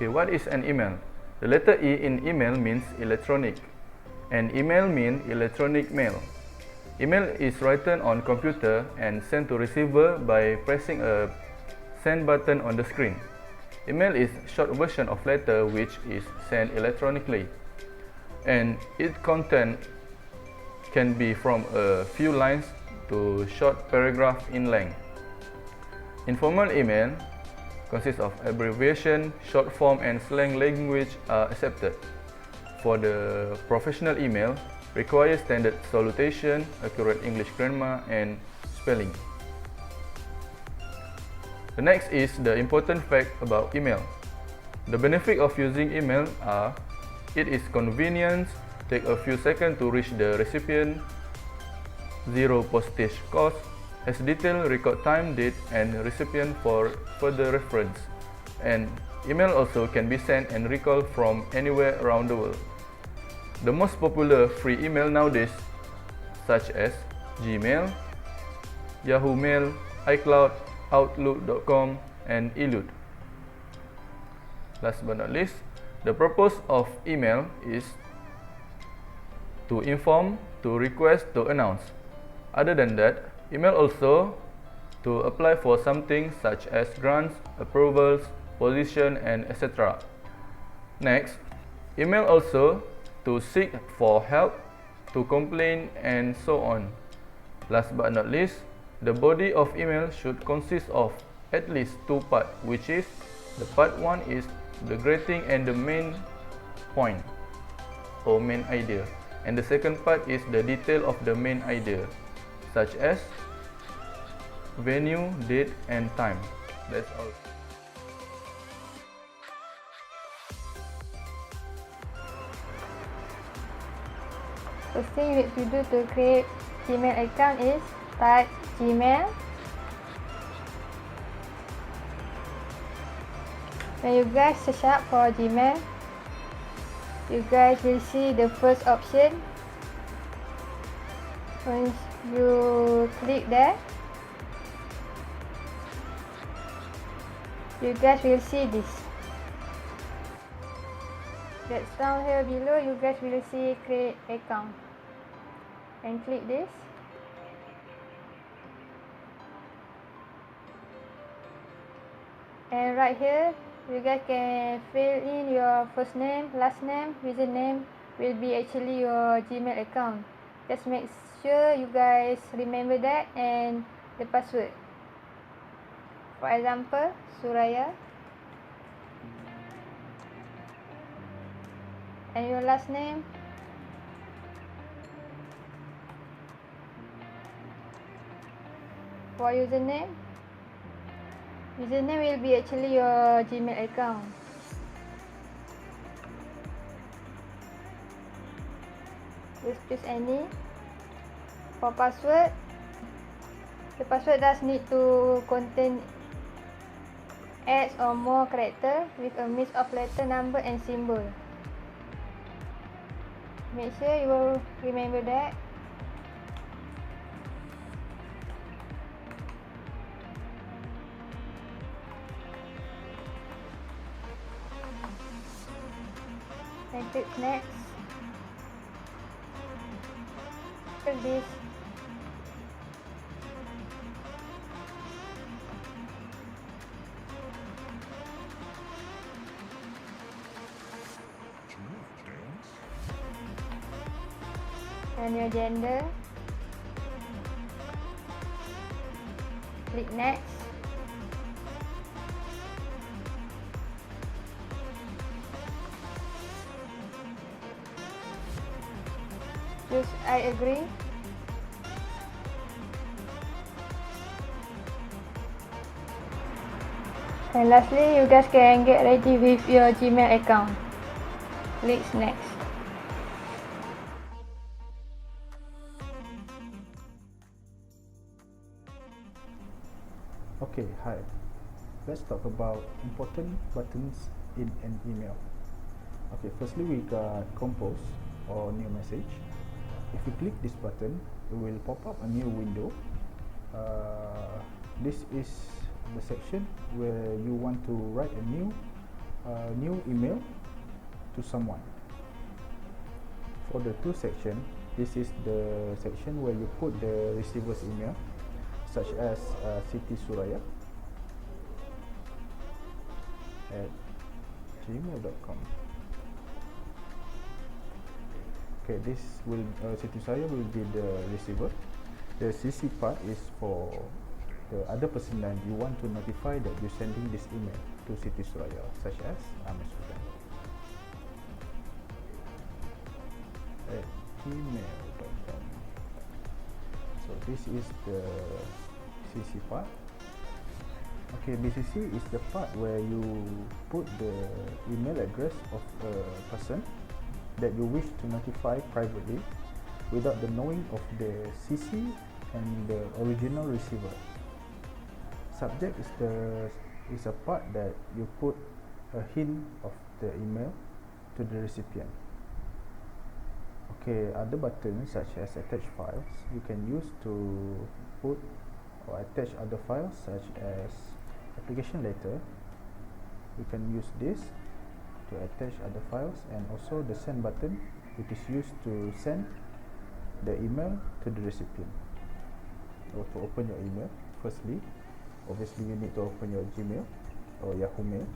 Okay, what is an email? The letter E in email means electronic, and email means electronic mail. Email is written on computer and sent to receiver by pressing a send button on the screen. Email is short version of letter which is sent electronically, and its content can be from a few lines to short paragraph in length. Informal email consists of abbreviation, short form and slang language are accepted. For the professional email, requires standard salutation, accurate English grammar and spelling. The next is the important fact about email. The benefit of using email are: it is convenient, take a few seconds to reach the recipient, zero postage cost, has detailed record time, date and recipient for further reference, and email also can be sent and recalled from anywhere around the world. The most popular free email nowadays, such as Gmail, Yahoo Mail, iCloud, Outlook.com, and Eloot. Last but not least, the purpose of email is to inform, to request, to announce. Other than that, email also to apply for something such as grants, approvals, position, and etc. Next, email also to seek for help, to complain, and so on. Last but not least, the body of email should consist of at least two parts, which is the part 1 is the greeting and the main point or main idea, and the second part is the detail of the main idea, such as venue, date, and time. That's all. First thing you need to do to create Gmail account is type Gmail. When you guys search up for Gmail, you guys will see the first option. Once you click there, you guys will see this. That's down here below, you guys will see create account, and click this. And right here, you guys can fill in your first name, last name, username will be actually your Gmail account. Just make sure you guys remember that, and the password. For example, Suraya. And your last name. For username will be actually your Gmail account. Just choose any. For password, the password does need to contain 8 or more characters with a mix of letter, number and symbol. Make sure you will remember that. And click next. Click this. And your gender. Click next. Choose I agree. And lastly, you guys can get ready with your Gmail account. Click next. Okay, hi. Let's talk about important buttons in an email. Okay, firstly we got compose or new message. If you click this button, it will pop up a new window. This is the section where you want to write a new a new email to someone. For the to section, this is the section where you put the receiver's email, such as Siti Suraya at gmail.com. Okay, this will Siti Suraya will be the receiver. The CC part is for the other person that you want to notify that you're sending this email to Siti Suraya, such as Amir at gmail.com. So this is the CC part. Okay, BCC is the part where you put the email address of a person that you wish to notify privately without the knowing of the CC and the original receiver. Subject is a part that you put a hint of the email to the recipient. Okay, other buttons such as attach files you can use to put or attach other files such as application letter. You can use this to attach other files, and also the send button, which is used to send the email to the recipient. So to open your email, firstly, obviously you need to open your Gmail or Yahoo Mail.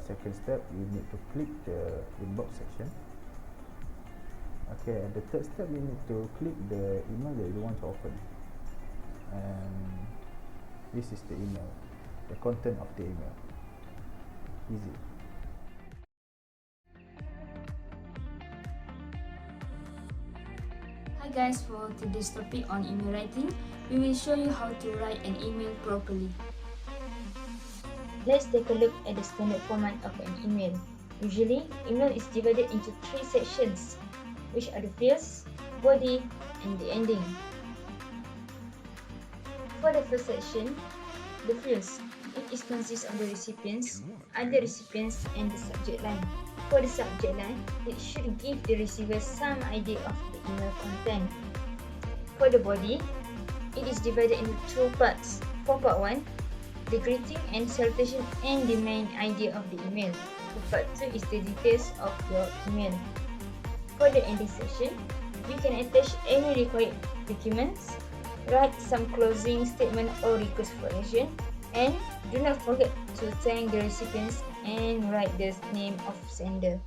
Second step, you need to click the inbox section. Okay, and the third step, you need to click the email that you want to open, and this is the email, the content of the email. Easy. Hi guys, for today's topic on email writing, we will show you how to write an email properly. Let's take a look at the standard format of an email. Usually, email is divided into 3 sections, which are the fields, body, and the ending. For the first section, the fields, it is consists of the recipients, other recipients, and the subject line. For the subject line, it should give the receiver some idea of the email content. For the body, it is divided into 2 parts. For part 1, the greeting and salutation and the main idea of the email. For part 2 is the details of your email. For the ending section, you can attach any required documents, write some closing statement or request for action, and do not forget to thank the recipients and write the name of sender.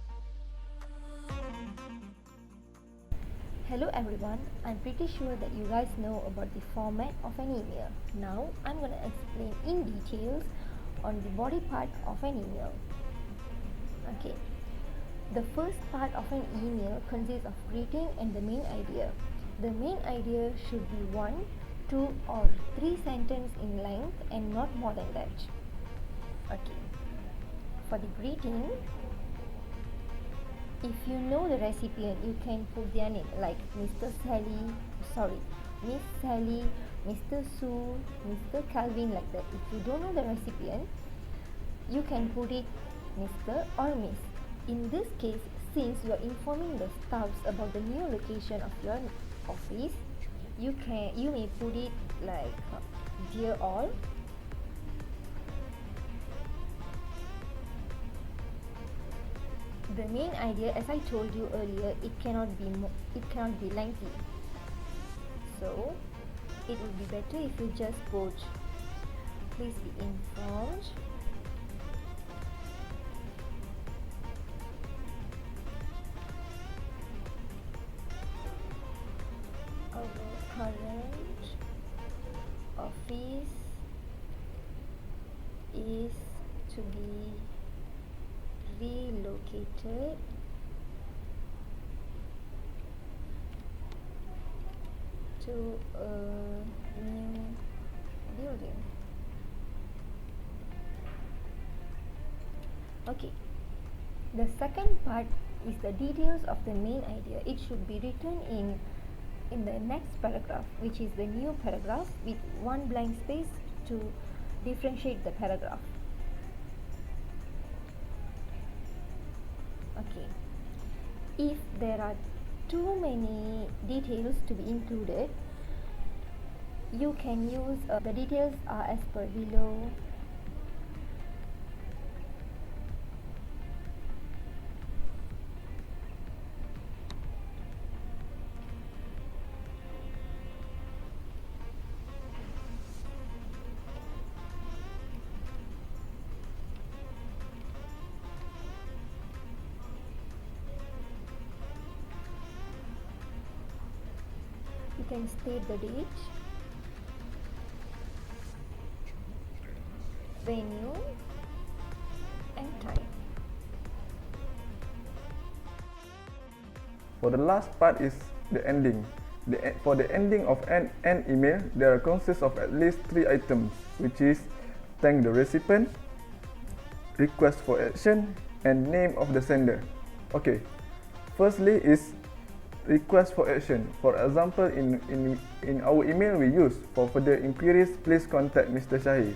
Hello everyone, I'm pretty sure that you guys know about the format of an email. Now I'm going to explain in details on the body part of an email. Okay, the first part of an email consists of greeting and the main idea. The main idea should be 1, 2 or 3 sentences in length and not more than that. Okay, for the greeting, if you know the recipient, you can put their name like Miss Sally, Mr. Sue, Mr. Calvin, like that. If you don't know the recipient, you can put it Mr. or Miss. In this case, since you are informing the staffs about the new location of your office, you may put it like dear all. The main idea, as I told you earlier, it cannot be lengthy. So it would be better if you just put please be informed our current office is to be relocated to a new building. Okay, the second part is the details of the main idea. It should be written in the next paragraph, which is the new paragraph, with 1 blank space to differentiate the paragraph. Okay, if there are too many details to be included, you can use the details are as per below. can state the date, venue, and time. For the last part is the ending. For the ending of an email, there consists of at least 3 items, which is thank the recipient, request for action, and name of the sender. Okay, firstly is request for action. For example, in our email we use, for further inquiries, please contact Mr. Syahir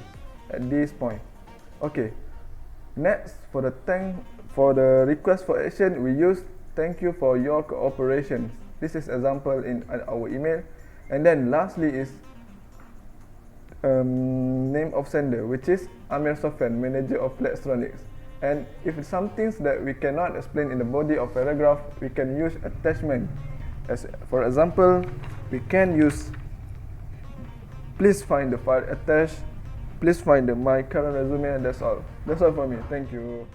at this point. Okay, next for the request for action, we use thank you for your cooperation. This is example in our email. And then lastly is name of sender, which is Amir Soffian, manager of electronics. And if it's something that we cannot explain in the body of paragraph, we can use attachment. As for example, we can use please find the file attached, please find my current resume, and that's all for me. Thank you.